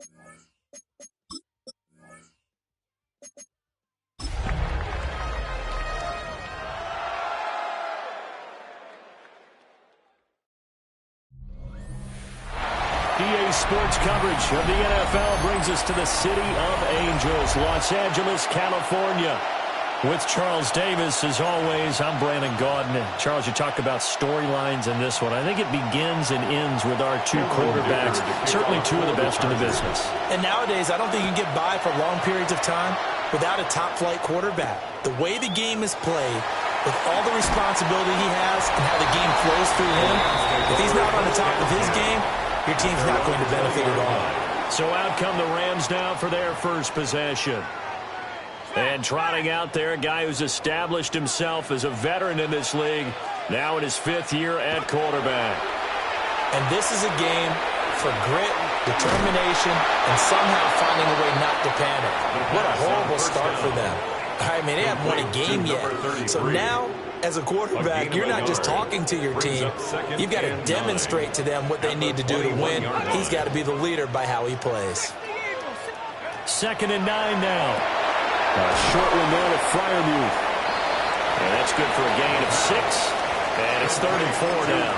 EA Sports coverage of the NFL brings us to the City of Angels, Los Angeles, California. With Charles Davis, as always, I'm Brandon Gaudin. Charles, you talk about storylines in this one. I think it begins and ends with our two quarterbacks, certainly two of the best in the business. And nowadays, I don't think you can get by for long periods of time without a top-flight quarterback. The way the game is played, with all the responsibility he has and how the game flows through him, if he's not on the top of his game, your team's not going to benefit at all. So out come the Rams now for their first possession. And trotting out there, a guy who's established himself as a veteran in this league, now in his 5th year at quarterback. And this is a game for grit, determination, and somehow finding a way not to panic. What a horrible start for them. I mean, they haven't won a game yet. So now, as a quarterback, you're not just talking to your team. You've got to demonstrate to them what they need to do to win. He's got to be the leader by how he plays. 2nd and 9 now. A short one there to Fryermuth. And that's good for a gain of 6. And it's 3rd and 4 now.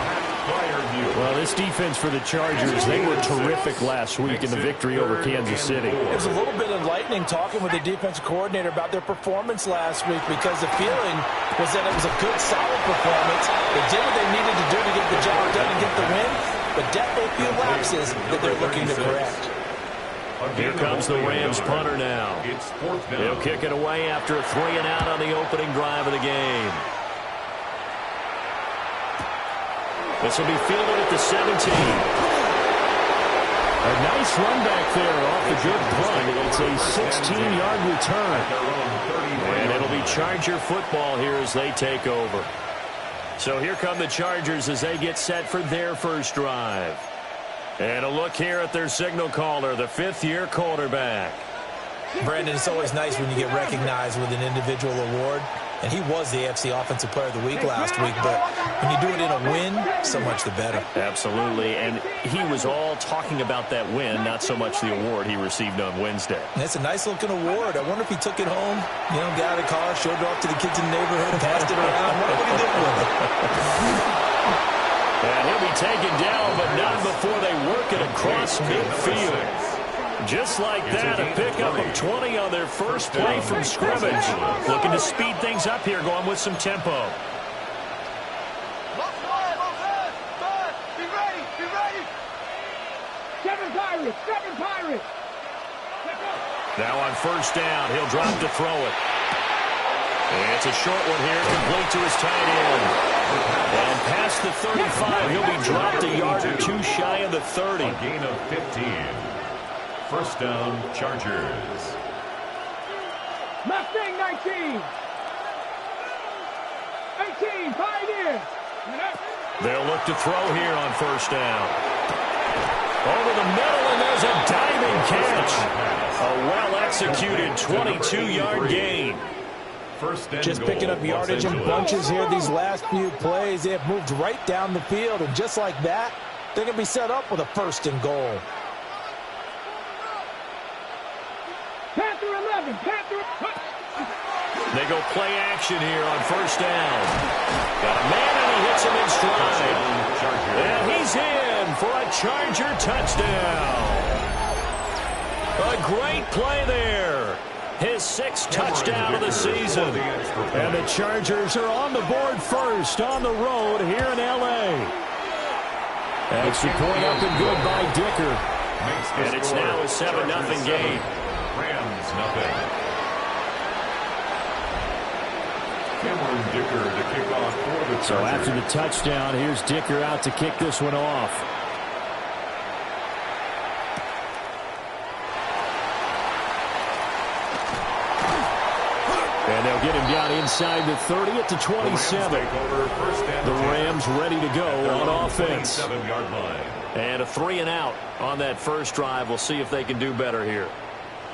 Well, this defense for the Chargers, they were terrific last week in the victory over Kansas City. It was a little bit enlightening talking with the defensive coordinator about their performance last week, because the feeling was that it was a good, solid performance. They did what they needed to do to get the job done and get the win, but definitely a few lapses that they're looking to correct. Here comes the Rams punter now. He'll kick it away after a 3 and out on the opening drive of the game. This will be fielded at the 17. A nice run back there off the good punt. It's a 16-yard return. And it'll be Charger football here as they take over. So here come the Chargers as they get set for their first drive. And a look here at their signal caller, the 5th-year quarterback. Brandon, it's always nice when you get recognized with an individual award. And he was the AFC Offensive Player of the Week last week. But when you do it in a win, so much the better. Absolutely. And he was all talking about that win, not so much the award he received on Wednesday. That's a nice-looking award. I wonder if he took it home, got out of the car, showed it off to the kids in the neighborhood, passed it around. What would he do with it? And he'll be taken down, but not before they work it across midfield. Just like that, a pickup of 20 on their first play from scrimmage. Looking to speed things up here, going with some tempo. Be ready. Seven Pirates. Now on first down, he'll drop to throw it. And it's a short one here, complete to his tight end. And past the 35, he'll be dropped a yard or two shy of the 30. A gain of 15. First down, Chargers. Mustang 19. 18, Pioneers. They'll look to throw here on first down. Over the middle, and there's a diving catch. A well-executed 22-yard gain. Just picking up yardage in bunches here these last few plays. They have moved right down the field, and just like that, they're going to be set up with a 1st and goal. Panther 11, They go play action here on first down. Got a man, and he hits him in stride. And he's in for a Charger touchdown. A great play there. His 6th touchdown of the season. And the Chargers are on the board first on the road here in L.A. Extra point up and good by Dicker. And it's now a 7-0 game. Rams nothing. Cameron Dicker to kick off for the Chargers. So after the touchdown, here's Dicker out to kick this one off. And they'll get him down inside the 30 at the 27. The Rams ready to go on offense. Yard line. And a 3 and out on that first drive. We'll see if they can do better here.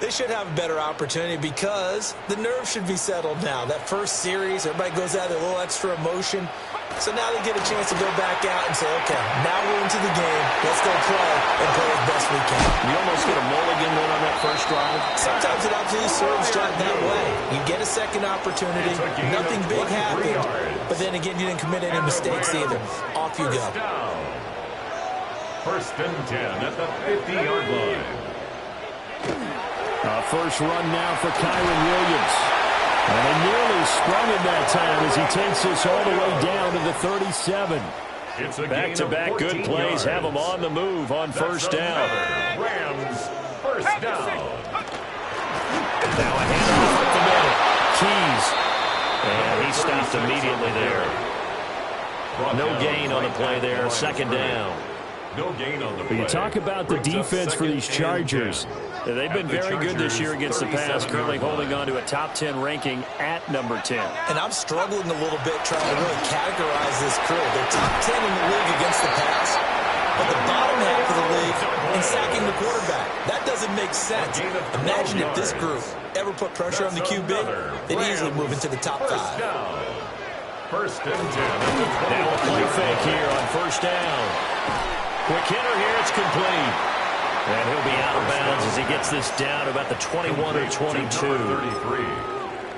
They should have a better opportunity because the nerves should be settled now. That first series, everybody goes out with a little extra emotion. So now they get a chance to go back out and say, okay, now we're into the game. Let's go play and play as best we can. You almost get a mulligan win on that first drive. Sometimes it absolutely serves John that way. You get a second opportunity. Nothing big happened. But then again, you didn't commit any mistakes either. Off you go. First and 10 at the 50-yard line. First run now for Kyron Williams. And he nearly sprung it that time as he takes this all the way down to the 37. Back-to-back good plays have him on the move on first down. Rams, first down. Now a handoff up the middle. Keys. And he stopped immediately there. No gain on the play there. Second down. No gain on the play. You talk about the defense for these Chargers. They've been very good this year against the pass, currently holding on to a top 10 ranking at number 10. And I'm struggling a little bit trying to really categorize this crew. They're top 10 in the league against the pass, but the bottom half of the league in sacking the quarterback. That doesn't make sense. Imagine if this group ever put pressure on the QB, they'd easily move into the top 5. First and 10. Now a play fake here on first down. Quick hitter here, it's complete. And he'll be out of bounds as he gets this down about the 21 or 22.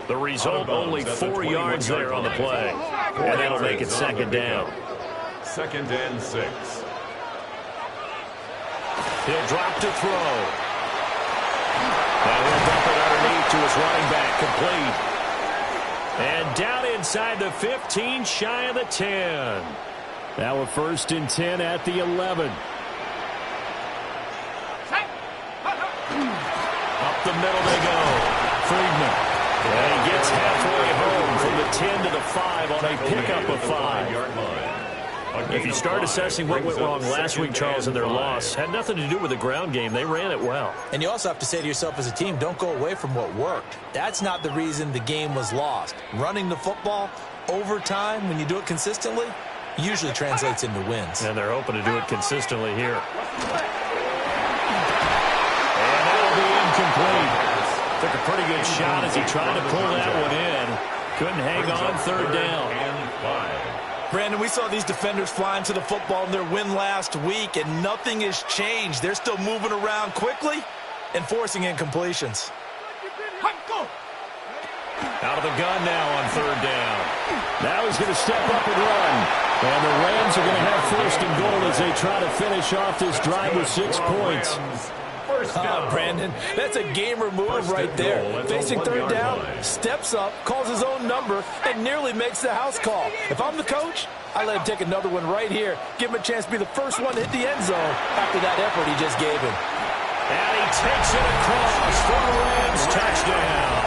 The result, only 4 yards there on the play. And that'll make it second down. Second and 6. He'll drop to throw. And he'll dump it underneath to his running back, complete. And down inside the 15, shy of the 10. Now a first and 10 at the 11. Up the middle they go. Friedman. And he gets halfway home from the 10 to the 5 on a pickup of 5. If you start assessing what went wrong last week, Charles, in their loss, had nothing to do with the ground game. They ran it well. And you also have to say to yourself as a team, don't go away from what worked. That's not the reason the game was lost. Running the football over time, when you do it consistently, usually translates into wins. And they're hoping to do it consistently here. And that'll be incomplete. Took a pretty good shot as he tried to pull that one in. Couldn't hang on third down. Brandon, we saw these defenders flying to the football in their win last week, and nothing has changed. They're still moving around quickly and forcing incompletions. Out of the gun now on third down. Now he's going to step up and run. And the Rams are going to have first and goal as they try to finish off this drive with 6 points. Brandon, that's a gamer move right there. Facing third down, steps up, calls his own number, and nearly makes the house call. If I'm the coach, I let him take another one right here. Give him a chance to be the first one to hit the end zone after that effort he just gave him. And he takes it across for the Rams touchdown.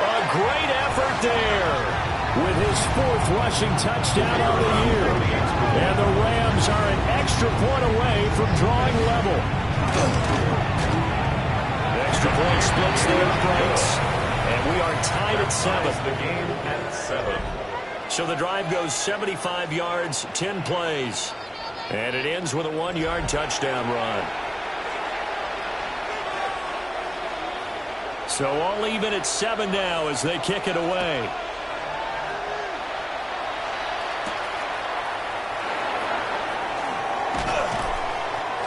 A great effort there with his 4th rushing touchdown of the year. And the Rams are an extra point away from drawing level. The extra point splits the uprights, and we are tied at 7. The game at 7. So the drive goes 75 yards, 10 plays. And it ends with a 1-yard touchdown run. So all even at 7 now as they kick it away.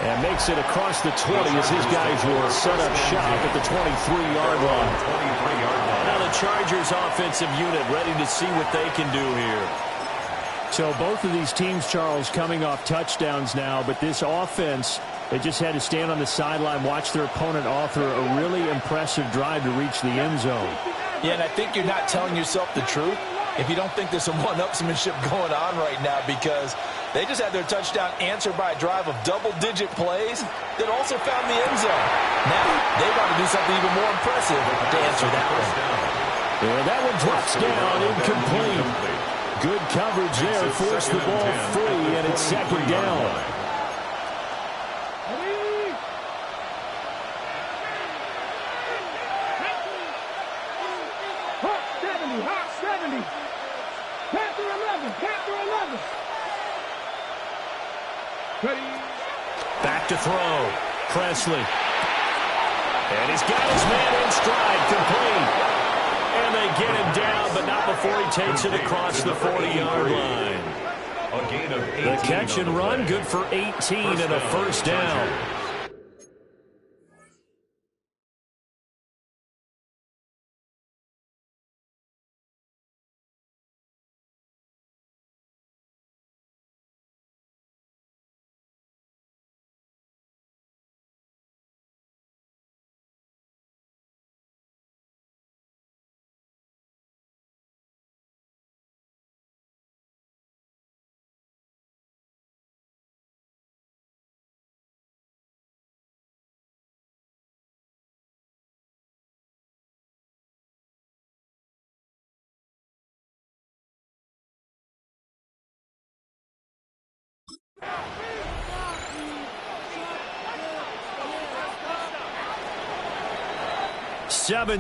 And makes it across the 20 as his guys will set up shop at the 23-yard line. Now the Chargers offensive unit ready to see what they can do here. So both of these teams, Charles, coming off touchdowns now, but this offense, they just had to stand on the sideline, watch their opponent author a really impressive drive to reach the end zone. Yeah, and I think you're not telling yourself the truth if you don't think there's some one-upsmanship going on right now, because they just had their touchdown answered by a drive of double-digit plays that also found the end zone. Now they want to do something even more impressive to answer that one. Yeah, that one drops down, incomplete. Good coverage there, forced the ball free, and it's second down. Hot 70. Panther 11. Panther 11. Ready. Back to throw. Presley. And he's got his man in stride, complete. And they get him down, but not before he takes it across the 40-yard line. A gain of 18 The catch and run, good for 18 and a first down.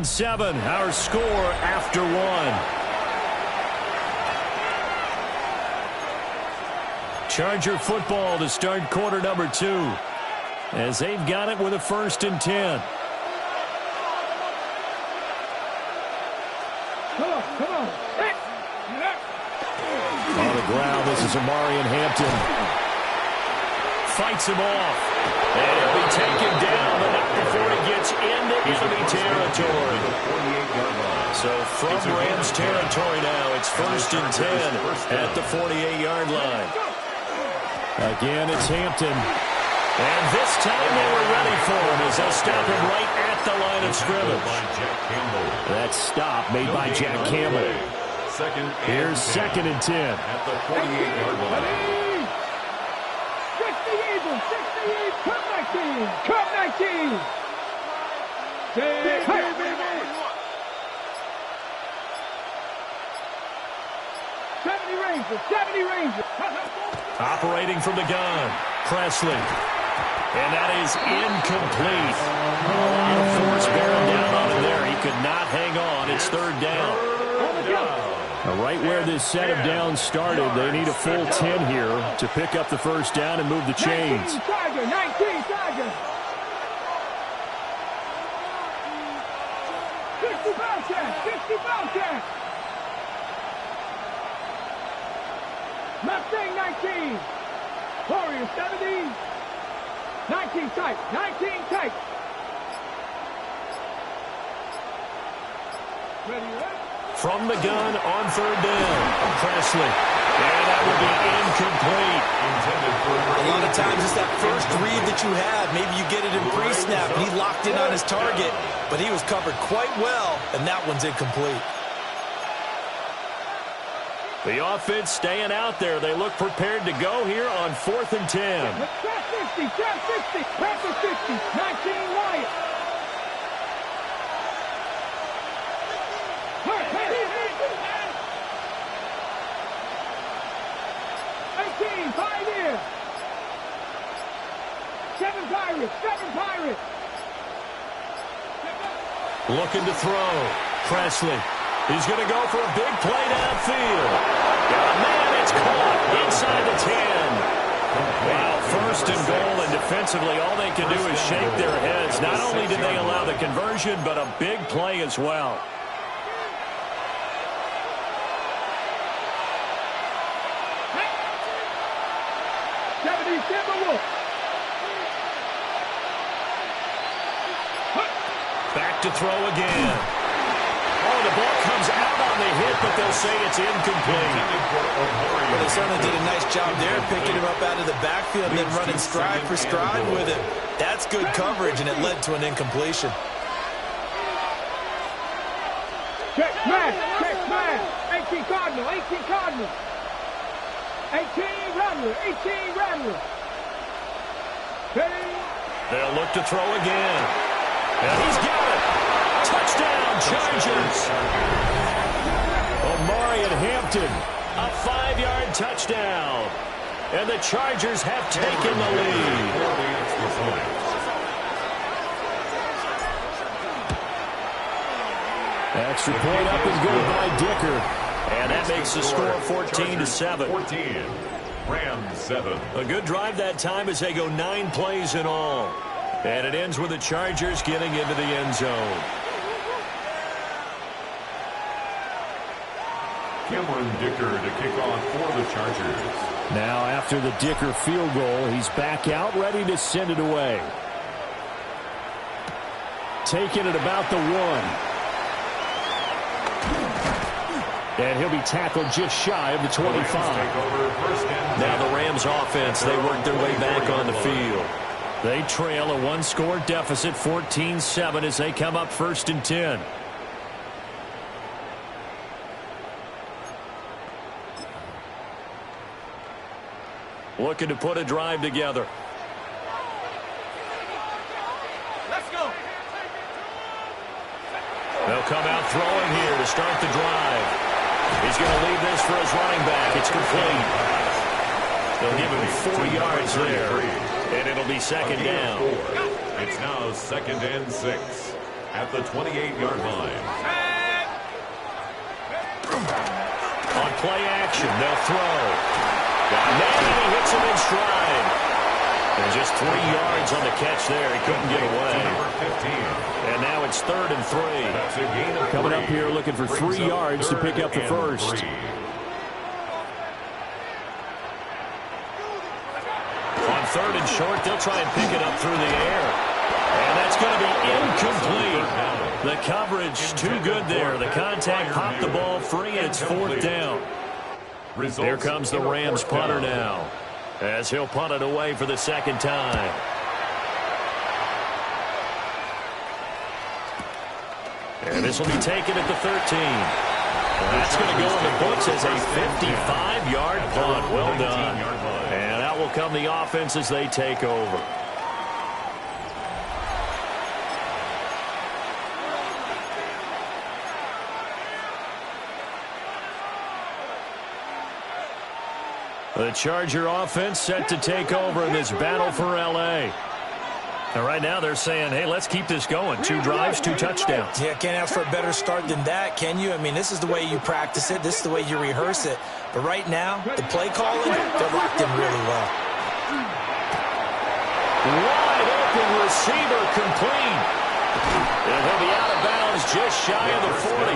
Seven, our score after one. Charger football to start quarter number 2. As they've got it with a 1st and 10. Come on. On the ground, this is Amarian Hampton. Fights him off. And he'll be taken down, but not before he gets into enemy territory. So from Rams territory now, it's 1st and 10 at the 48-yard line. Again, it's Hampton. And this time they were ready for him as they stop him right at the line of scrimmage. That stop made by Jack Campbell. Here's 2nd and 10. At the 48-yard line. 68, cut 19. Cut 19. 70 Rangers. Operating from the gun, Presley. And that is incomplete. A lot of force bearing down on him there. He could not hang on. It's 3rd down. Right where this set of downs started, they need a full 10 here to pick up the 1st down and move the chains. 19 Tiger. 50 Bowcat. Mustang 19. Warrior 70. 19 tight. Ready? From the gun on 3rd down, Presley. And that will be incomplete. A lot of times it's that first read that you have. Maybe you get it in pre-snap, and he locked in on his target, but he was covered quite well, and that one's incomplete. The offense staying out there. They look prepared to go here on 4th and 10. Trap 50. Panther 50. 19 Wyatt. 18 Pioneer. 7 Pirates. Looking to throw. Presley. He's going to go for a big play downfield. Got a man, it's caught inside the 10. Wow, 1st and goal, and defensively all they can do is shake their heads. Not only did they allow the conversion, but a big play as well. Back to throw again. Oh, the ball comes out on the hit, but they'll say it's incomplete. Well, they certainly did a nice job there, picking him up out of the backfield and then running stride for stride with it. That's good coverage, and it led to an incompletion. Check smash. 18 Cardinal. 18 Rattler. They'll look to throw again. And he's got it. Touchdown, Chargers. Amarian Hampton, a 5-yard touchdown. And the Chargers have taken the lead. Extra point up and good by Dicker. And that makes the score 14-7. 14. Rams 7. A good drive that time as they go 9 plays in all. And it ends with the Chargers getting into the end zone. Cameron Dicker to kick off for the Chargers. Now after the Dicker field goal, he's back out ready to send it away. Taking it about the 1. And he'll be tackled just shy of the 25. Now the Rams offense, they work their way back on the field. They trail a one-score deficit, 14-7, as they come up 1st and 10. Looking to put a drive together. Let's go. They'll come out throwing here to start the drive. He's going to leave this for his running back. It's complete. They'll give him 4 yards there, and it'll be 2nd down. It's now 2nd and 6 at the 28-yard line. On play action, they'll throw. Got a man, and he hits him in stride. And just 3 yards on the catch there. He couldn't get away. And now it's 3rd and 3. Coming up here looking for 3 yards to pick up the first. On 3rd and short, they'll try and pick it up through the air. And that's going to be incomplete. The coverage too good there. The contact popped the ball free, and it's 4th down. Here comes the Rams punter now, as he'll punt it away for the 2nd time. And this will be taken at the 13. That's going to go in the books as a 55-yard punt. Well done. And out will come the offense as they take over. The Charger offense set to take over in this battle for L.A. And right now they're saying, hey, let's keep this going. 2 drives, 2 touchdowns. Yeah, can't ask for a better start than that, can you? I mean, this is the way you practice it. This is the way you rehearse it. But right now, the play calling, they're locked in really well. Wide open receiver complete. And he'll be out of bounds just shy of the 40.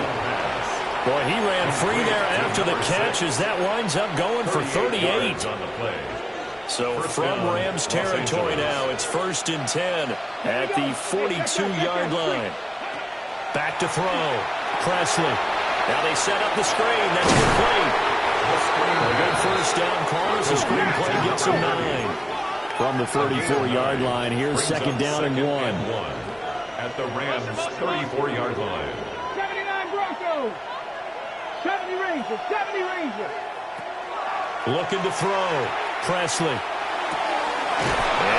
Boy, he ran free there after the catch as that winds up going for 38. So from Rams territory now, it's 1st and 10 at the 42-yard line. Back to throw. Presley. Now they set up the screen. That's complete. A good 1st down call as the screen play gets him 9. From the 34-yard line, here's 2nd down and 1. At the Rams 34-yard line. 79 Broncos. 70 Rangers. 70 Rangers. Looking to throw. Presley. And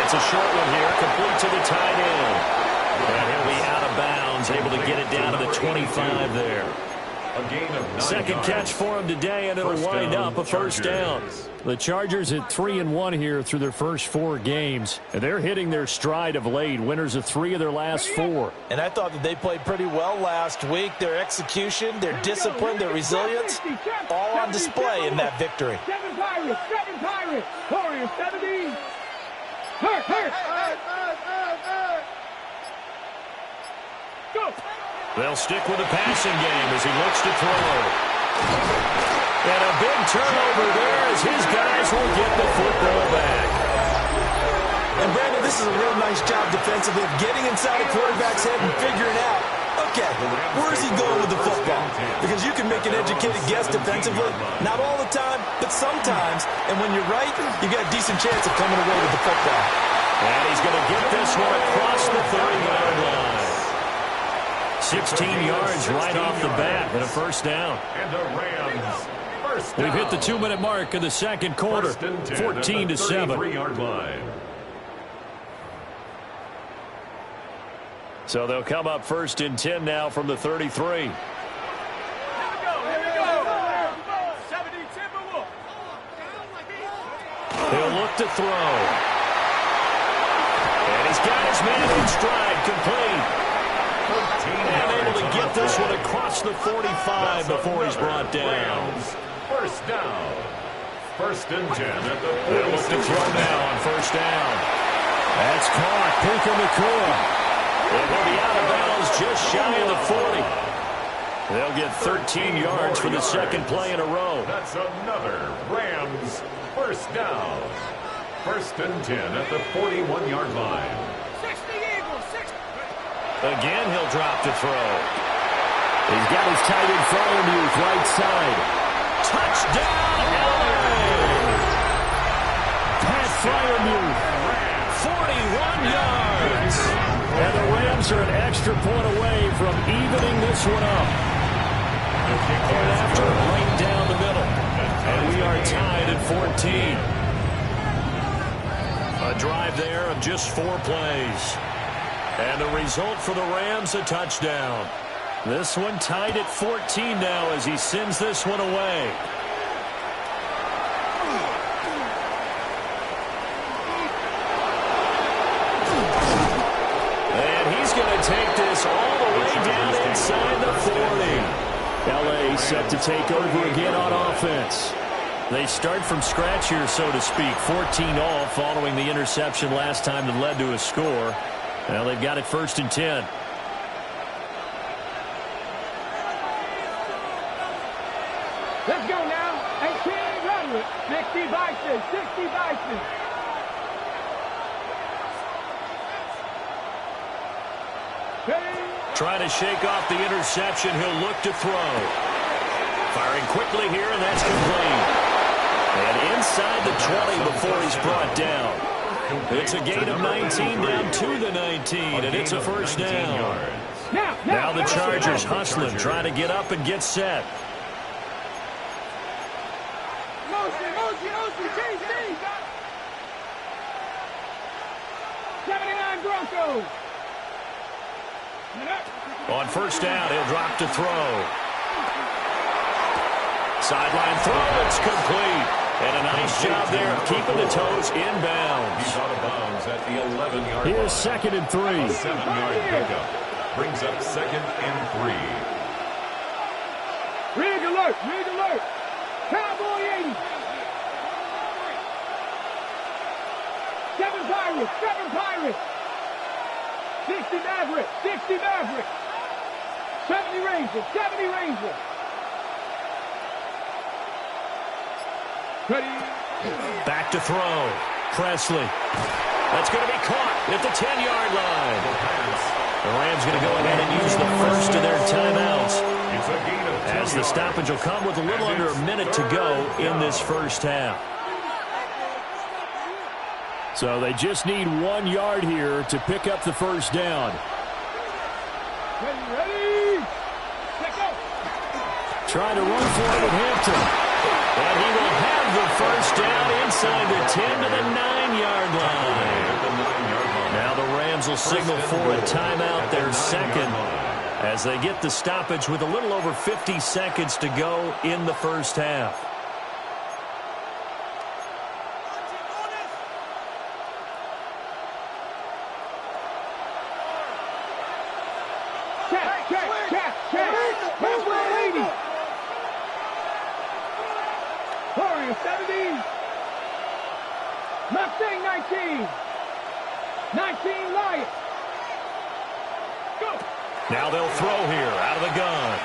it's a short one here, complete to the tight end. And he'll be out of bounds, able to get it down to the 25 there. A gain of 9 Second yards. catch for him today, and it'll wind up a 1st down. The Chargers at 3-1 here through their first 4 games. And they're hitting their stride of late, winners of 3 of their last 4. And I thought that they played pretty well last week. Their execution, their discipline, their resilience, all on display in that victory. 7 Pirates. 7 Pirates. Warriors 70. Hurt. Go. They'll stick with the passing game as he looks to throw. And a big turnover there as his guys will get the football back. And Brandon, this is a real nice job defensively of getting inside a quarterback's head and figuring out, okay, where is he going with the football? Because you can make an educated guess defensively. Not all the time, but sometimes. And when you're right, you got a decent chance of coming away with the football. And he's going to get this one across the 30-yard line. 16 yards right off the bat and a 1st down. And the Rams first down. We've hit the 2-minute mark of the 2nd quarter, 14-7. 33-yard line. So they'll come up 1st and 10 now from the 33. Here we go. 70 Timberwolves. He'll look to throw. And he's got his man in stride, complete. And able to get this one across the 45 before he's brought down. First down. 1st and 10 at the 46. They'll look to throw now on 1st down. That's caught. Puka Nacua. And he'll be out of bounds just shy of the 40. They'll get 13 yards for the second play in a row. That's another Rams first down. 1st and 10 at the 41-yard line. 60 Eagles, 60. Again, he'll drop to throw. He's got his tight end Fryermuth right side. Touchdown, LA! Pat Fryermuth, 41 yards. And the Rams are an extra point away from evening this one up. Point after, right down the middle. And we are tied at 14. A drive there of just 4 plays. And the result for the Rams, a touchdown. This one tied at 14 now as he sends this one away. And he's going to take this all the way down inside the 40. LA set to take over again on offense. They start from scratch here, so to speak. 14-all following the interception last time that led to a score. Well, they've got it 1st and 10. Let's go now. 1800. 60 Bison. 60 Bison. Trying to shake off the interception. He'll look to throw. Firing quickly here, and that's complete. And inside the 20 before he's brought down. It's a gain of 19 down to the 19, and it's a first down. Now the Chargers hustling, trying to get up and get set. Motion, TC. 79 Broncos. On first down, he'll drop to throw. Sideline throw, it's complete. And a nice job there of keeping the toes inbounds. He's out of bounds at the 11-yard line. Here's 2nd and 3. A 7-yard pickup brings up 2nd and 3. Rig alert. Cowboy 80. 7 Pirates. 60 Maverick. 70 Rangers. Ready. Back to throw. Presley. That's going to be caught at the 10-yard line. The Rams going to go ahead and use the first of their timeouts, as the stoppage will come with a little under a minute to go in this first half. So they just need 1 yard here to pick up the first down. Ready. Let's go. Trying to run for it with Hampton. And he will have the first down inside the 10 to the 9-yard line. Now the Rams will signal for a timeout, their second, as they get the stoppage with a little over 50 seconds to go in the first half. Check. Maxwell 80. Warrior 70. Mustang 19. 19 Lions. Go. Now they'll throw here out of the gun.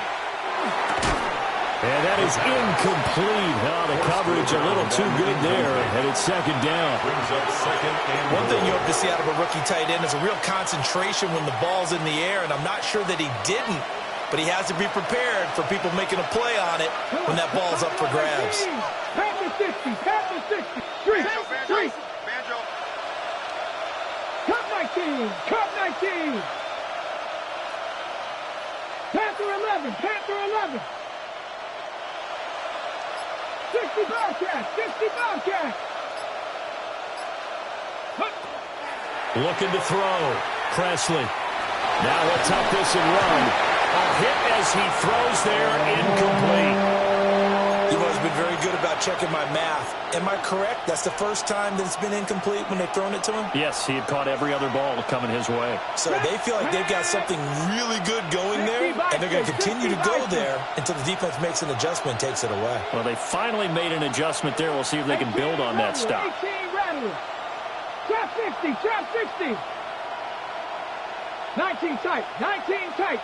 And that is incomplete. The coverage a little too good there, and it's 2nd down. Brings up 2nd and One thing you hope to see out of a rookie tight end is a real concentration when the ball's in the air, and I'm not sure that he didn't, but he has to be prepared for people making a play on it when that ball's up for grabs. Panther 60. Street. Cup 19. Panther 11. 60 Bobcats. Looking to throw. Presley. Now he'll tuck this and run. A hit as he throws there, incomplete. You've always been very good about checking my math. Am I correct? That's the first time that it's been incomplete when they've thrown it to him? Yes, he had caught every other ball coming his way. So they feel like they've got something really good going there, and they're going to continue to go there until the defense makes an adjustment and takes it away. Well, they finally made an adjustment there. We'll see if they can build on that stop. 18 Rattlers. Drop 60, trap 60. 19 tight, 19 tight.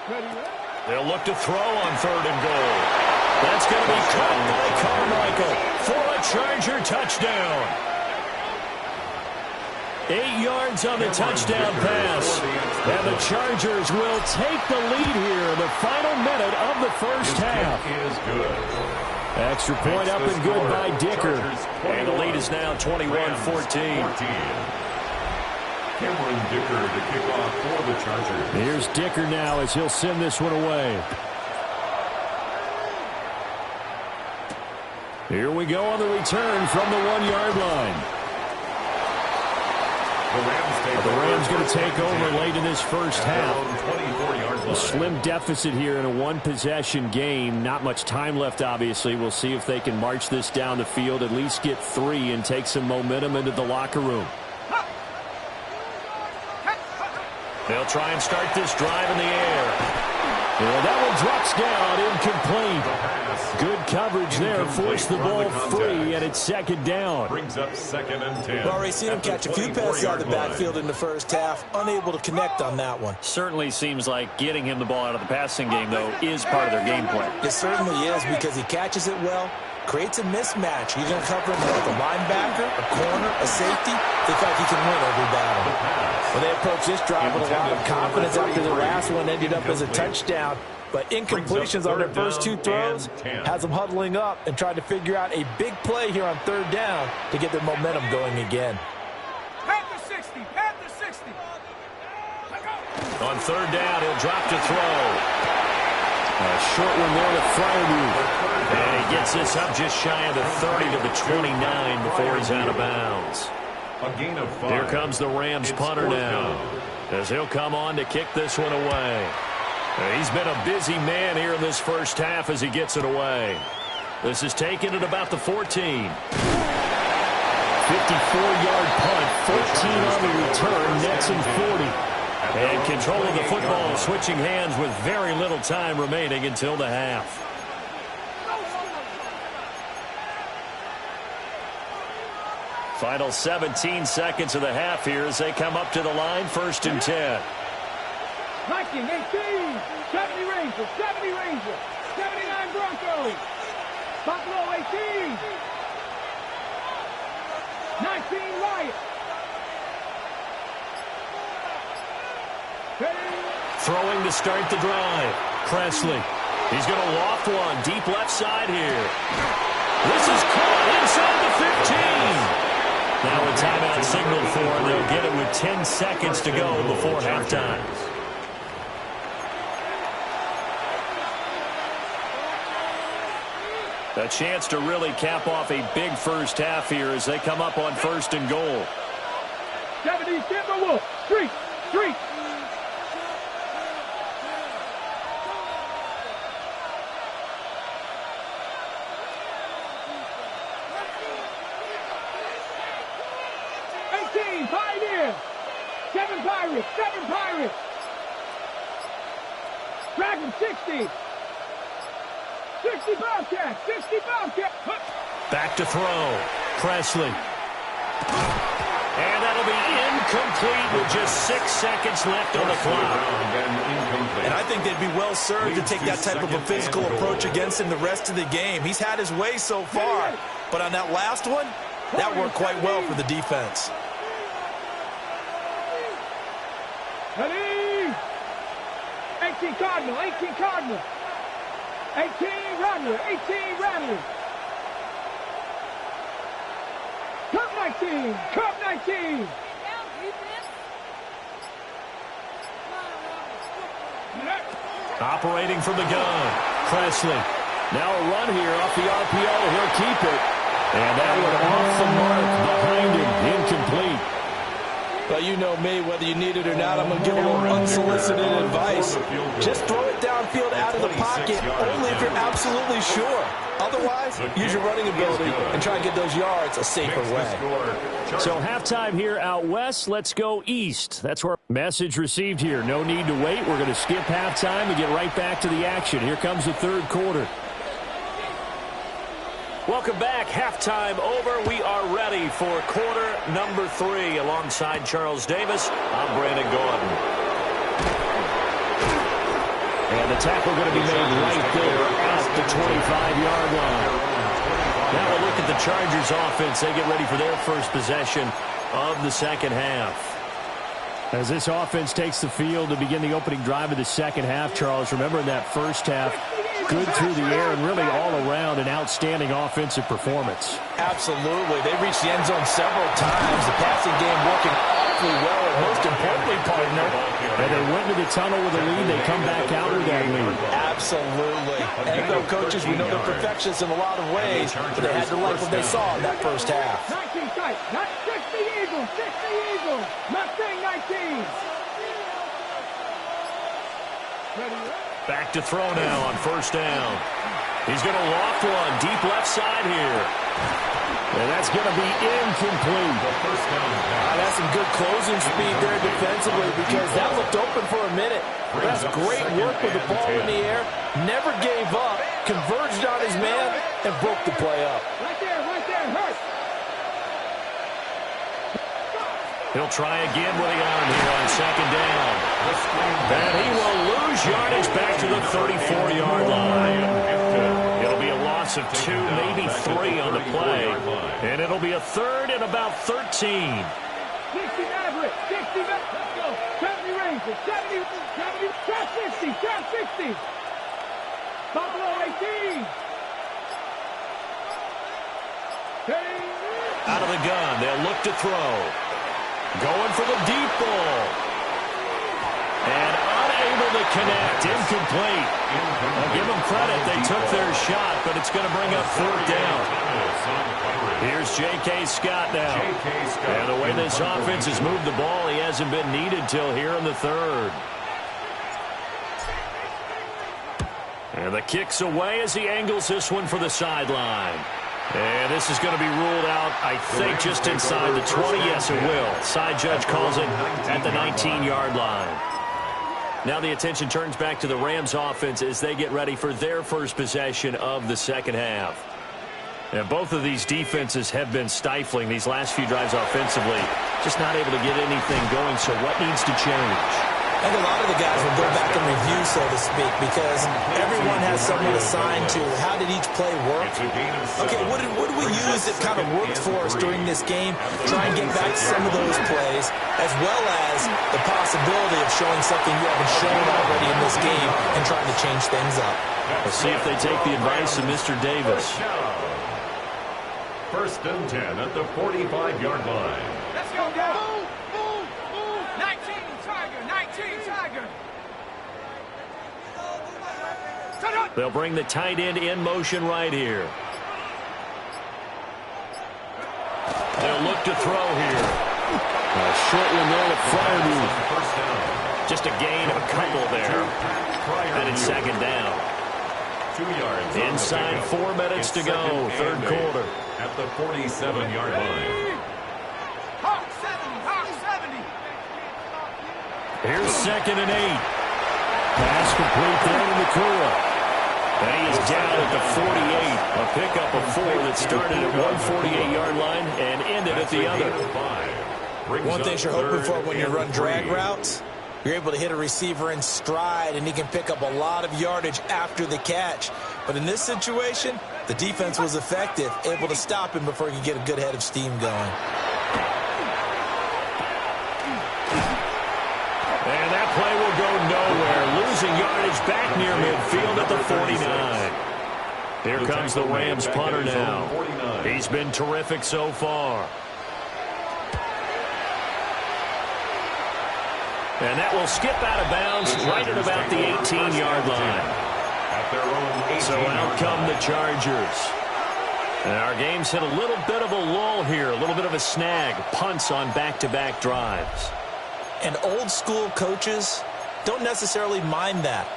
Ready? They'll look to throw on 3rd and goal. That's going to be caught by Carmichael for a Charger touchdown. 8 yards on the touchdown pass. And the Chargers will take the lead here in the final minute of the first half. Extra point up and good by Dicker. And the lead is now 21-14. Cameron Dicker to kick off for the Chargers. Here's Dicker now as he'll send this one away. Here we go on the return from the 1-yard line. The Rams going to take over late in this first half. A slim deficit here in a one-possession game. Not much time left, obviously. We'll see if they can march this down the field, at least get 3 and take some momentum into the locker room. They'll try and start this drive in the air. And that one drops down, incomplete. Good coverage there, forced the ball free, and it's 2nd down. Brings up 2nd and 10. We've already seen him catch a few passes out of the backfield in the first half, unable to connect on that one. Certainly seems like getting him the ball out of the passing game, though, is part of their game plan. It certainly is, because he catches it well, creates a mismatch. He's going to cover him like a linebacker, a corner, a safety. They feel like he can win every battle. Well, they approached this drive with a lot of confidence after the last one ended up as a touchdown. But incompletions on their first 2 throws has them huddling up and trying to figure out a big play here on 3rd down to get their momentum going again. Panther 60, Panther 60. On 3rd down, he'll drop to throw. A short one there to Fryermuth. And he gets this up just shy of the 30 to the 29 before he's out of bounds. A gain of 5. Here comes the Rams punter now, as he'll come on to kick this one away. He's been a busy man here in this first half as he gets it away. This is taken at about the 14. 54-yard punt, 14 on the return, nets in 40. And control of the football, switching hands with very little time remaining until the half. Final 17 seconds of the half here as they come up to the line, 1st and 10. Viking 18, 70 Rangers, 70 Rangers, 79 Broncos, Buffalo 18, 19 Lions. Throwing to start the drive. Presley. He's going to loft one deep left side here. This is caught inside the 15. Now a timeout signaled for, and they'll get it with 10 seconds to go before halftime. A chance to really cap off a big first half here as they come up on 1st and goal. 70 Timberwolves, street, street. Pioneers, 7 Pirates, 7 Pirates. Dragon 60. 60 Bobcats, 60 Bobcats. Back to throw. Presley. And that'll be incomplete with just 6 seconds left on the clock. And I think they'd be well served to take that type of a physical approach against him the rest of the game. He's had his way so far, but on that last one, that worked quite well for the defense. Ready? 18 Cardinal, 18 Cardinal. 18 Rattler, 18 Rattler. Cup 19, Cup 19. Operating from the gun. Presley. Now a run here off the RPO. He'll keep it. And that one off the mark behind him. Incomplete. Well, you know me, whether you need it or not, I'm going to give a little unsolicited advice. Just throw it downfield out of the pocket, only if you're absolutely sure. Otherwise, use your running ability and try and get those yards a safer way. So halftime here out west. Let's go east. That's where message received here. No need to wait. We're going to skip halftime and get right back to the action. Here comes the third quarter. Welcome back. Halftime over. We are ready for quarter number 3. Alongside Charles Davis, I'm Brandon Gordon. And the tackle going to be made right there at the 25-yard line. Now we'll look at the Chargers offense. They get ready for their first possession of the second half. As this offense takes the field to begin the opening drive of the second half, Charles, remember in that first half, good through the air and really all around an outstanding offensive performance. Absolutely. They reached the end zone several times. The passing game working awfully well, and most importantly, partner. And they went to the tunnel with a lead. They come back out with that lead. Absolutely. NFL coaches, we know they're perfectionists in a lot of ways, but they had to like what they saw in that first half. 19 tight, not 60 Eagles, 60 Eagles, Mustang 19. Back to throw now on first down. He's going to loft one deep left side here. And that's going to be incomplete. That's some good closing speed there defensively because that looked open for a minute. That's great work with the ball in the air. Never gave up, converged on his man, and broke the play up. Right there, hurt. He'll try again with the arm here on second down. And he will lose yardage back to the 34-yard line. It'll be a loss of 2, maybe 3 on the play. And it'll be a third and about 13. 60 Maverick, 60 Maverick, let's go. 70 Rangers, 70, trap 60. Buffalo 18. Out of the gun, they'll look to throw. Going for the deep ball. And unable to connect. Incomplete. I'll give them credit. They took their shot, but it's going to bring up fourth down. Here's J.K. Scott now. And the way this offense has moved the ball, he hasn't been needed till here in the third. And the kick's away as he angles this one for the sideline. And this is going to be ruled out, I think, just inside the 20. Yes, it will. Side judge calls it at the 19-yard line. Now the attention turns back to the Rams offense as they get ready for their first possession of the second half. And both of these defenses have been stifling these last few drives offensively. Just not able to get anything going, so what needs to change? I think a lot of the guys will go back and review, so to speak, because everyone has someone assigned to how did each play work. Okay, what did we use that kind of worked for us during this game? Try and get back to some of those plays, as well as the possibility of showing something you haven't shown already in this game and trying to change things up. Let's see if they take the advice of Mr. Davis. First and 10 at the 45-yard line. Let's go, guys. Boom. 19 Tiger. They'll bring the tight end in motion right here. They'll look to throw here. A short one there to Freiermuth. Just a gain of a couple there. And it's second down. 2 yards. Inside 4 minutes to go, third quarter. At the 47-yard line. Hawk 70. Here's second and 8. Pass complete there to McClure. And he is down at the 48. A pickup of 4 that started at one 48-yard line and ended at the other. One thing you're hoping for when you run drag routes, you're able to hit a receiver in stride, and he can pick up a lot of yardage after the catch. But in this situation, the defense was effective, able to stop him before he could get a good head of steam going. And that play will go nowhere. Losing yardage back near midfield at the 49. Here comes the Rams punter now. He's been terrific so far. And that will skip out of bounds right at about the 18-yard line. So out come the Chargers. And our game's hit a little bit of a lull here, a little bit of a snag. Punts on back-to-back drives. And old-school coaches don't necessarily mind that.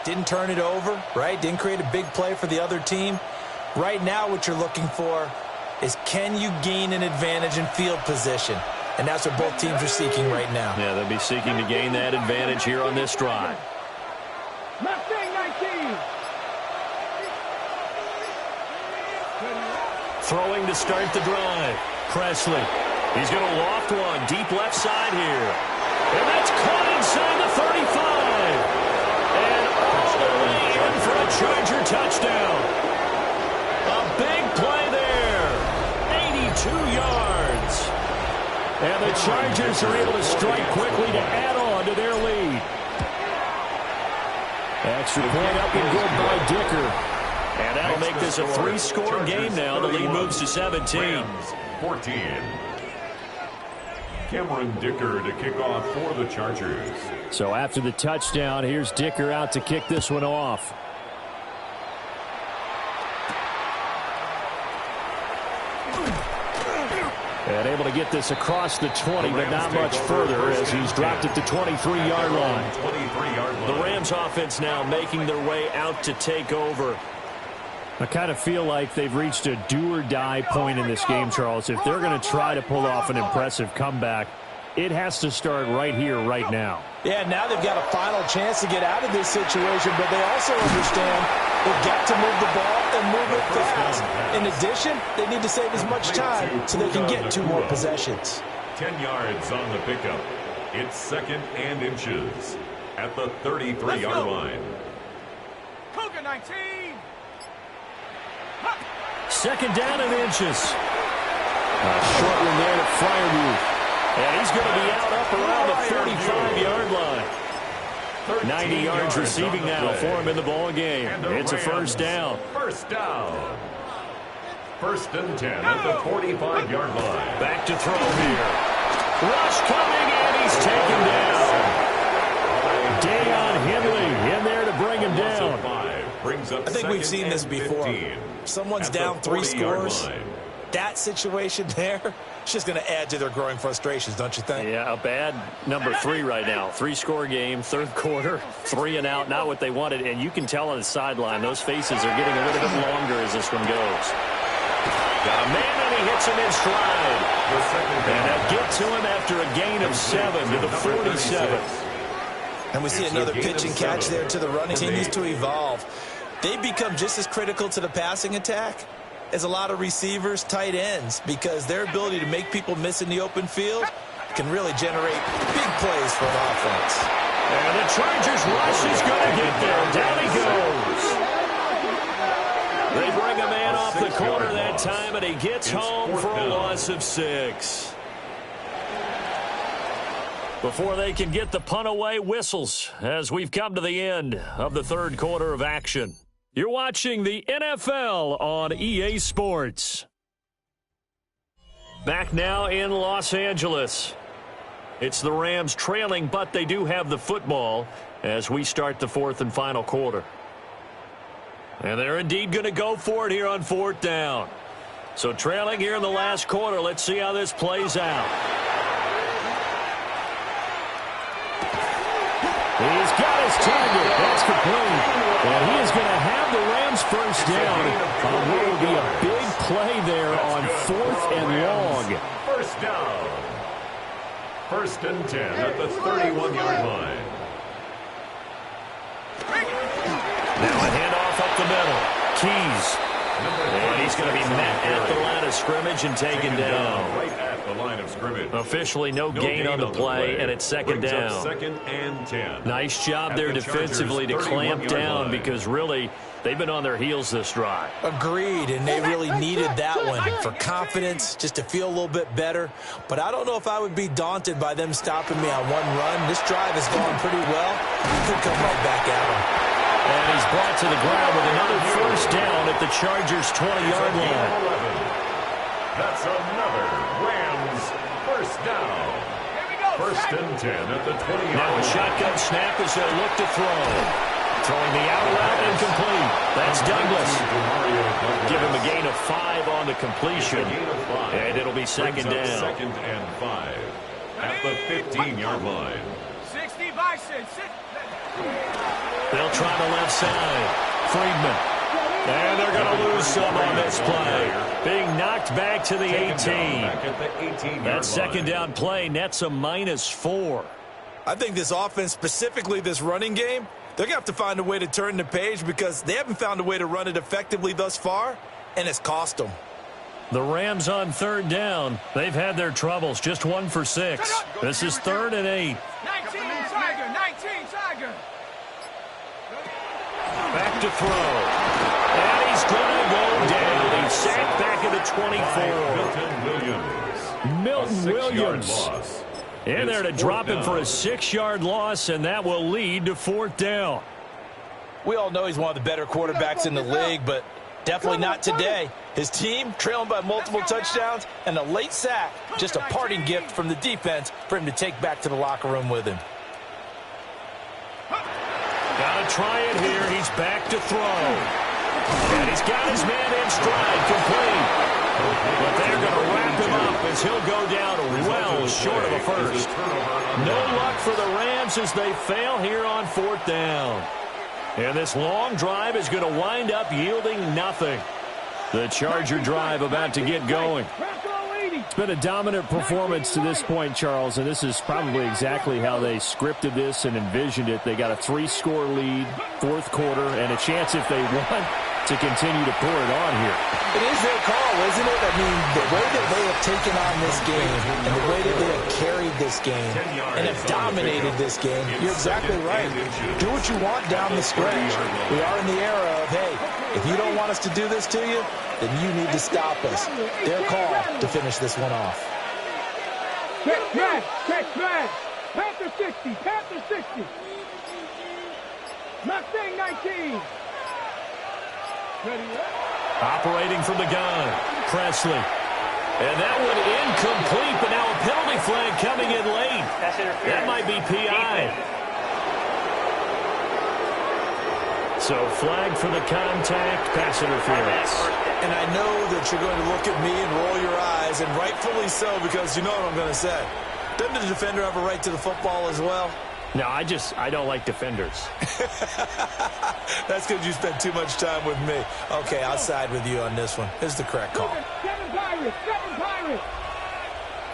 Didn't turn it over, right? Didn't create a big play for the other team. Right now what you're looking for is can you gain an advantage in field position? And that's what both teams are seeking right now. Yeah, they'll be seeking to gain that advantage here on this drive. Mustang 19. throwing to start the drive. Presley. He's going to loft one deep left side here. And that's caught inside the 35. And all the way in for a Charger touchdown. A big play there. 82 yards. And the Chargers are able to strike quickly to add on to their lead. Extra point up and good by Dicker. And that'll make this a 3-score game now. The lead moves to 17. 14. Cameron Dicker to kick off for the Chargers. So after the touchdown, here's Dicker out to kick this one off. And able to get this across the 20, but not much further as he's dropped at the 23-yard line. The Rams offense now making their way out to take over. I kind of feel like they've reached a do-or-die point in this game, Charles. If they're going to try to pull off an impressive comeback, it has to start right here, right now. Yeah, now they've got a final chance to get out of this situation, but they also understand they've got to move the ball and move it fast. In addition, they need to save as much time so they can get 2 more possessions. 10 yards on the pickup. It's 2nd and inches at the 33-yard line. Cougar 19. 2nd down and inches. A short one there to Fryermuth. And he's going to be out up around the 45-yard line. 90 yards receiving now for him in the ball game. It's a first down. First down. 1st and 10 at the 45-yard line. Back to throw here. Rush coming, and he's taken down. Deion Henley in there to bring him down. I think we've seen this before. Someone's down 3 scores. That situation there, it's just going to add to their growing frustrations, don't you think? Yeah, a bad number 3 right now. 3-score game, 3rd quarter, 3 and out, not what they wanted. And you can tell on the sideline, those faces are getting a little bit longer as this one goes. Got a man, and he hits him in stride. And they'll get to him after a gain of 7 to the 47. And we see another pitch and catch there to the running. Continues to evolve. They become just as critical to the passing attack as a lot of receivers, tight ends, because their ability to make people miss in the open field can really generate big plays for an offense. And the Chargers rush is going to get there. Down he goes. They bring a man off the corner that time, and he gets home for a loss of 6. Before they can get the punt away, whistles as we've come to the end of the 3rd quarter of action. You're watching the NFL on EA Sports. Back now in Los Angeles. It's the Rams trailing, but they do have the football as we start the 4th and final quarter. And they're indeed going to go for it here on 4th down. So trailing here in the last quarter. Let's see how this plays out. He's got his target. That's complete. And he is going to have the Rams first down on what will be a big play there on 4th and long. First down. 1st and 10 at the 31-yard line. Now a handoff up the middle. Keys. And he's going to be met at the line of scrimmage and taken down. Right at the line of scrimmage. Officially no gain on the play, and it's 2nd down. 2nd and 10. Nice job there defensively to clamp down because really they've been on their heels this drive. Agreed, and they really needed that one for confidence, just to feel a little bit better. But I don't know if I would be daunted by them stopping me on one run. This drive has gone pretty well. Could come right back at them. And he's brought to the ground with another first down at the Chargers' 20-yard line. That's another Rams first down. 1st and 10 at the 20-yard line. Now a shotgun snap as they look to throw. Throwing the out route incomplete. That's Douglas. Give him a gain of 5 on the completion. And it'll be 2nd down. 2nd and 5 at the 15-yard line. 60 Bison. They'll try the left side. Friedman. And they're going to lose some on this play. Being knocked back to the 18. That 2nd down play nets a -4. I think this offense, specifically this running game, they're going to have to find a way to turn the page because they haven't found a way to run it effectively thus far, and it's cost them. The Rams on third down. They've had their troubles. Just 1 for 6. This is 3rd and 8. 19 Tiger, 19 Tiger. Back to throw. And he's going to go down. He's sacked back at the 24. Milton Williams. In there to drop him for a 6-yard loss, and that will lead to 4th down. We all know he's one of the better quarterbacks in the league, but definitely not today. His team trailing by multiple touchdowns and a late sack. Just a parting gift from the defense for him to take back to the locker room with him. Got to try it here. He's back to throw. And he's got his man in stride, complete. But they're going to wrap him up as he'll go down well short of a first. No luck for the Rams as they fail here on 4th down. And this long drive is going to wind up yielding nothing. The Charger drive about to get going. It's been a dominant performance to this point, Charles, and this is probably exactly how they scripted this and envisioned it. They got a 3-score lead, 4th quarter, and a chance if they want to continue to pour it on here. It is their call, isn't it? I mean, the way that they have taken on this game and the way that they have carried this game and have dominated this game, you're exactly right. Do what you want down the stretch. We are in the era of, hey, if you don't want us to do this to you, then you need to stop us. Their call to finish this one off. Check smash. Panther 60, Panther 60. Mustang 19. Operating from the gun, Presley. And that one incomplete, but now a penalty flag coming in late. That might be PI. So flag for the contact, pass interference. And I know that you're going to look at me and roll your eyes, and rightfully so, because you know what I'm going to say. Doesn't the defender have a right to the football as well? No, I don't like defenders. That's because you spent too much time with me. Okay, I'll side with you on this one. This is the correct call. 7 Pirates.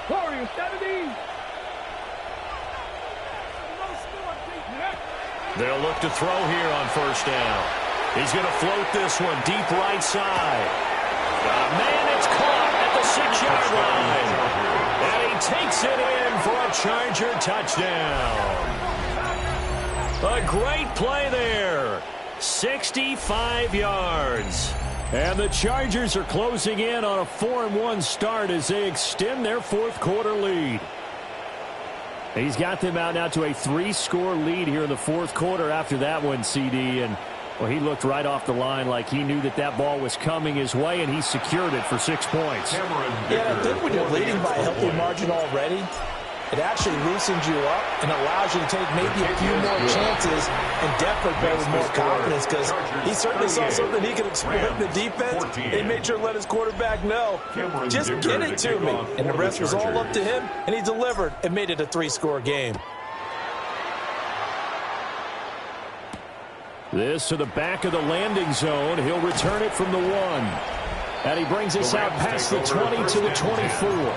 Warriors 70. They'll look to throw here on 1st down. He's going to float this one deep right side. Man, it's caught at the 6-yard line. And he takes it in for a Charger touchdown. A great play there. 65 yards. And the Chargers are closing in on a 4-1 start as they extend their 4th quarter lead. He's got them out now to a 3-score lead here in the 4th quarter after that one, CD. And, well, he looked right off the line like he knew that ball was coming his way, and he secured it for 6 points. Yeah, I think when you're leading by a healthy margin already, it actually loosens you up and allows you to take maybe a few more chances and definitely play with more confidence, because he certainly saw something he could exploit in the defense. He made sure to let his quarterback know, just get it to me. And the rest was all up to him, and he delivered and made it a 3-score game. This to the back of the landing zone. He'll return it from the 1. And he brings us out past the 20 to the 24.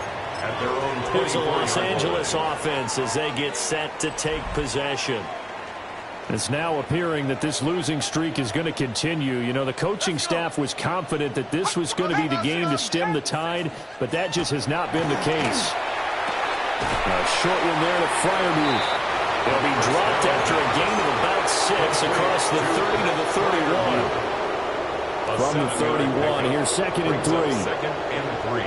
Here's the Los Angeles offense as they get set to take possession. It's now appearing that this losing streak is going to continue. You know, the coaching staff was confident that this was going to be the game to stem the tide, but that just has not been the case. A short one there to Freiermuth. They'll be dropped after a gain of about 6 across the 30 to the 31. From the 31, here's 2nd and 3.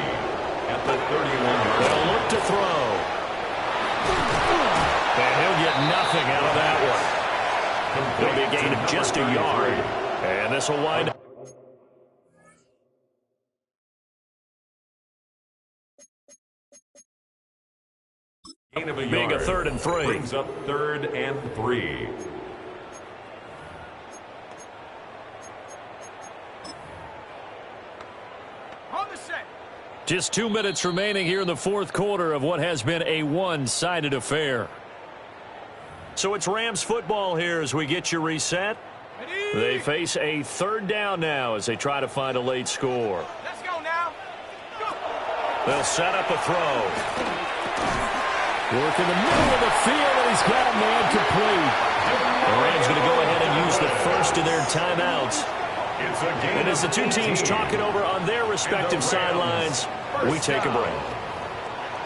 At the 31. They'll look to throw. And he'll get nothing out of that one. It'll be a gain of just a yard. And this will wind up. Being a 3rd and 3. Brings up 3rd and 3. Just 2 minutes remaining here in the 4th quarter of what has been a one-sided affair. So it's Rams football here as we get you reset. They face a 3rd down now as they try to find a late score. Let's go now. Go. They'll set up a throw. Work in the middle of the field, and he's got a man complete. The Rams going to go ahead and use the first of their timeouts. And as the two teams talk it over on their respective sidelines, we take a break.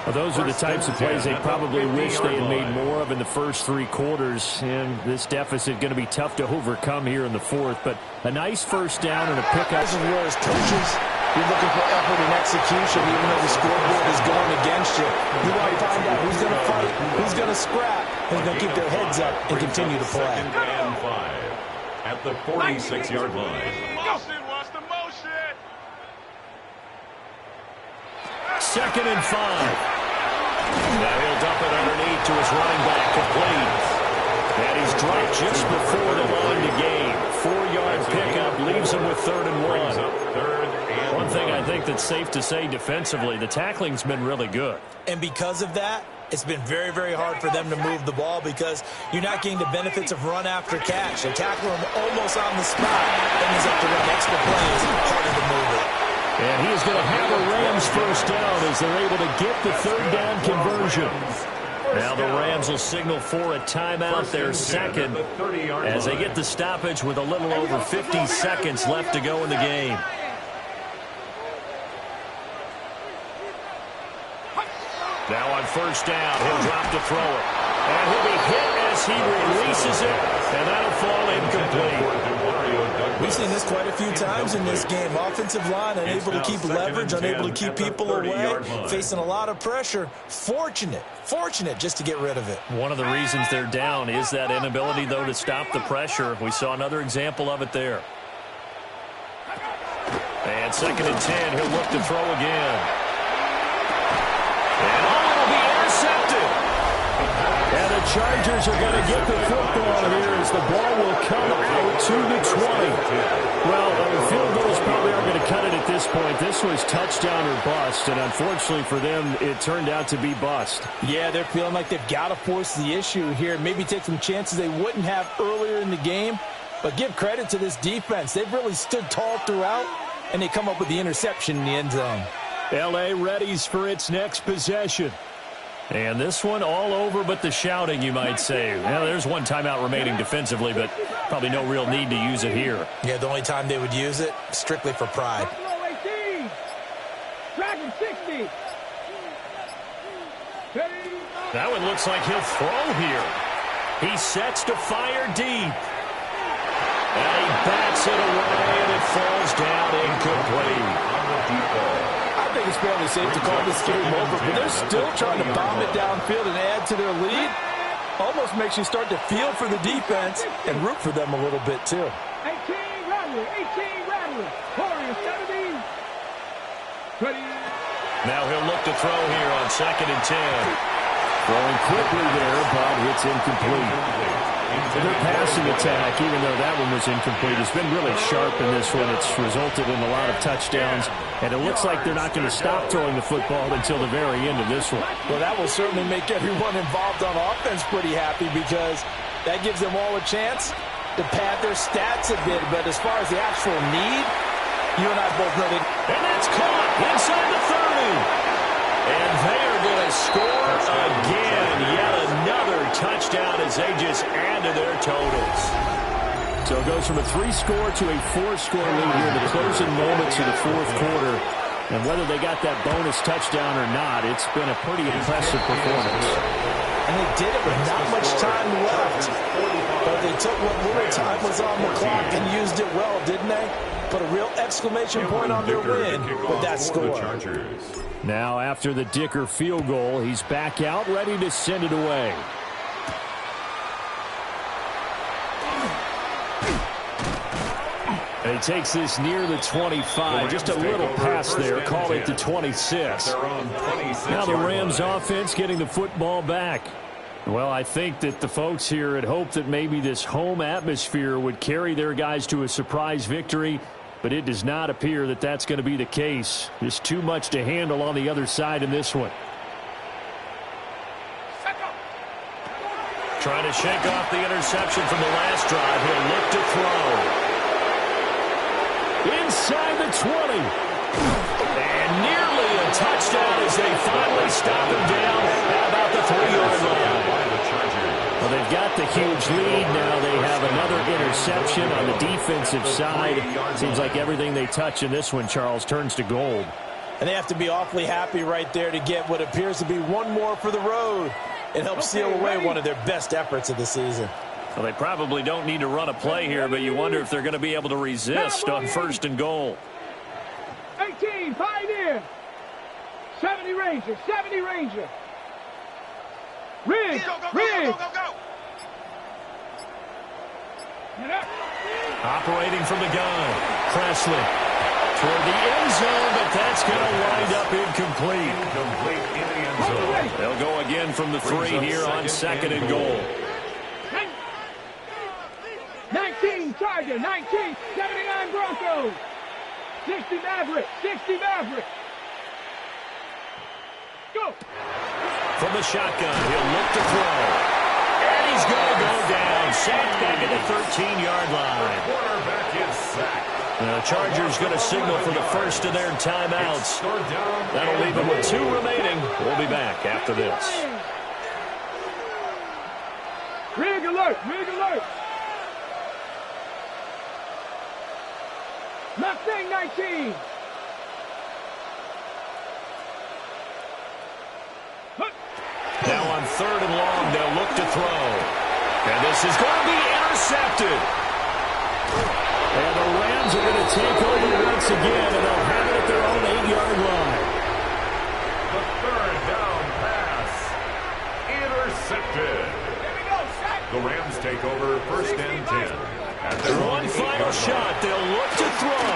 Well, those are the types of plays they probably wish they had made more of in the first three quarters. And this deficit going to be tough to overcome here in the fourth. But a nice first down and a pickup. This is where as coaches, you're looking for effort and execution, even though the scoreboard is going against you. You want to find out who's going to fight, who's going to scrap, who's going to keep their heads up and continue to play. Second and 5 at the 46-yard line. Second and 5. Now he'll dump it underneath to his running back, complete. And he's dropped just before the line to gain. 4-yard pickup leaves him with 3rd and 1. One thing I think that's safe to say defensively, the tackling's been really good. And because of that, it's been very, very hard for them to move the ball because you're not getting the benefits of run after catch. They tackle him almost on the spot, and he's up to run extra plays, harder to move it. And he is going to have a Rams first down as they're able to get the 3rd down conversion. Now the Rams will signal for a timeout, their second, as they get the stoppage with a little over 50 seconds left to go in the game. Now on first down, he'll drop to throw it. And he'll be hit as he releases it, and that'll fall incomplete. We've seen this quite a few times in this game. Offensive line unable to keep leverage, unable to keep people away, facing a lot of pressure. Fortunate just to get rid of it. One of the reasons they're down is that inability, though, to stop the pressure. We saw another example of it there. And 2nd and 10, he'll look to throw again. And will be intercepted. And the Chargers are going to get the football here as the ball will come out to the 20. Well, field goals probably aren't going to cut it at this point. This was touchdown or bust, and unfortunately for them, it turned out to be bust. Yeah, they're feeling like they've got to force the issue here, maybe take some chances they wouldn't have earlier in the game. But give credit to this defense. They've really stood tall throughout, and they come up with the interception in the end zone. L.A. readies for its next possession. And this one all over but the shouting, you might say. Well, there's one timeout remaining defensively, but probably no real need to use it here. Yeah, the only time they would use it, strictly for pride. Dragon 60. That one looks like he'll throw here. He sets to fire deep. And he bats it away, and it falls down incomplete. I think it's fairly safe to call this game over, but they're still trying to bomb it downfield and add to their lead. Almost makes you start to feel for the defense and root for them a little bit, too. 18 Rattler, 18 Rattler. Warriors 17. Ready. Now he'll look to throw here on 2nd and 10. Throwing quickly there, but it's incomplete. Their passing attack, even though that one was incomplete, has been really sharp in this one. It's resulted in a lot of touchdowns, and it looks like they're not going to stop throwing the football until the very end of this one. Well, that will certainly make everyone involved on offense pretty happy because that gives them all a chance to pad their stats a bit. But as far as the actual need, you and I both know that. And that's caught inside the 30. And they are going to score again. Yet another touchdown as they just add to their totals. So it goes from a 3-score to a 4-score lead here in the closing moments of the fourth quarter. And whether they got that bonus touchdown or not, it's been a pretty impressive performance. And they did it with not much time left. But they took what little time was on the clock and used it well, didn't they? Put a real exclamation point on their win with that score. Now after the Dicker field goal, he's back out ready to send it away. And he takes this near the 25. Just a little pass there. Call it the 26. Now the Rams offense getting the football back. Well, I think that the folks here had hoped that maybe this home atmosphere would carry their guys to a surprise victory, but it does not appear that that's going to be the case. Just too much to handle on the other side in this one. Trying to shake off the interception from the last drive. He'll look to throw. Inside the 20. And nearly a touchdown as they finally stop him down at about the 3-yard line. Well, they've got the huge lead now. They have another interception on the defensive side. Seems like everything they touch in this one, Charles, turns to gold. And they have to be awfully happy right there to get what appears to be one more for the road. It helps seal away one of their best efforts of the season. Well, they probably don't need to run a play here, but you wonder if they're going to be able to resist on 1st and goal. 18, Pioneer. 70 Ranger, 70 Ranger. Ridge, Ridge. Operating from the gun. Presley toward the end zone, but that's going to wind up incomplete. Incomplete in the end zone. They'll go again from the 3 here on 2nd and goal. 19 Charger, 19, 79 Broncos. 60 Maverick, 60 Maverick. Go. From the shotgun, he'll look to throw. And he's going to go down. Sacked back at the 13-yard line. Quarterback is sacked. The Chargers going to signal for the first of their timeouts. That'll leave them with 2 remaining. We'll be back after this. Rig alert, rig alert. Mustang 19. Now on 3rd and long, they'll look to throw. And this is going to be intercepted. And the Rams are going to take over once again, and they'll have it at their own 8-yard line. The 3rd down pass. Intercepted. The Rams take over 1st and 10. At their One final shot. They'll look to throw.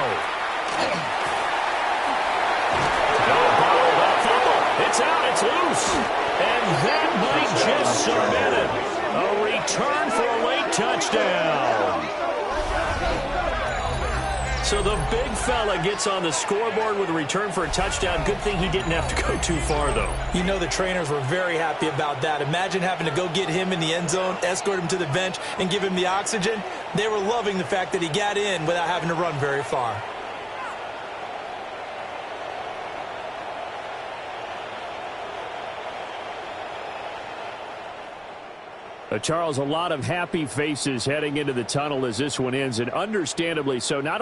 It's out. It's loose. And that might just cement it. A return for a late touchdown. So the big fella gets on the scoreboard with a return for a touchdown. Good thing he didn't have to go too far, though. You know the trainers were very happy about that. Imagine having to go get him in the end zone, escort him to the bench, and give him the oxygen. They were loving the fact that he got in without having to run very far. Charles, a lot of happy faces heading into the tunnel as this one ends, and understandably so. Not only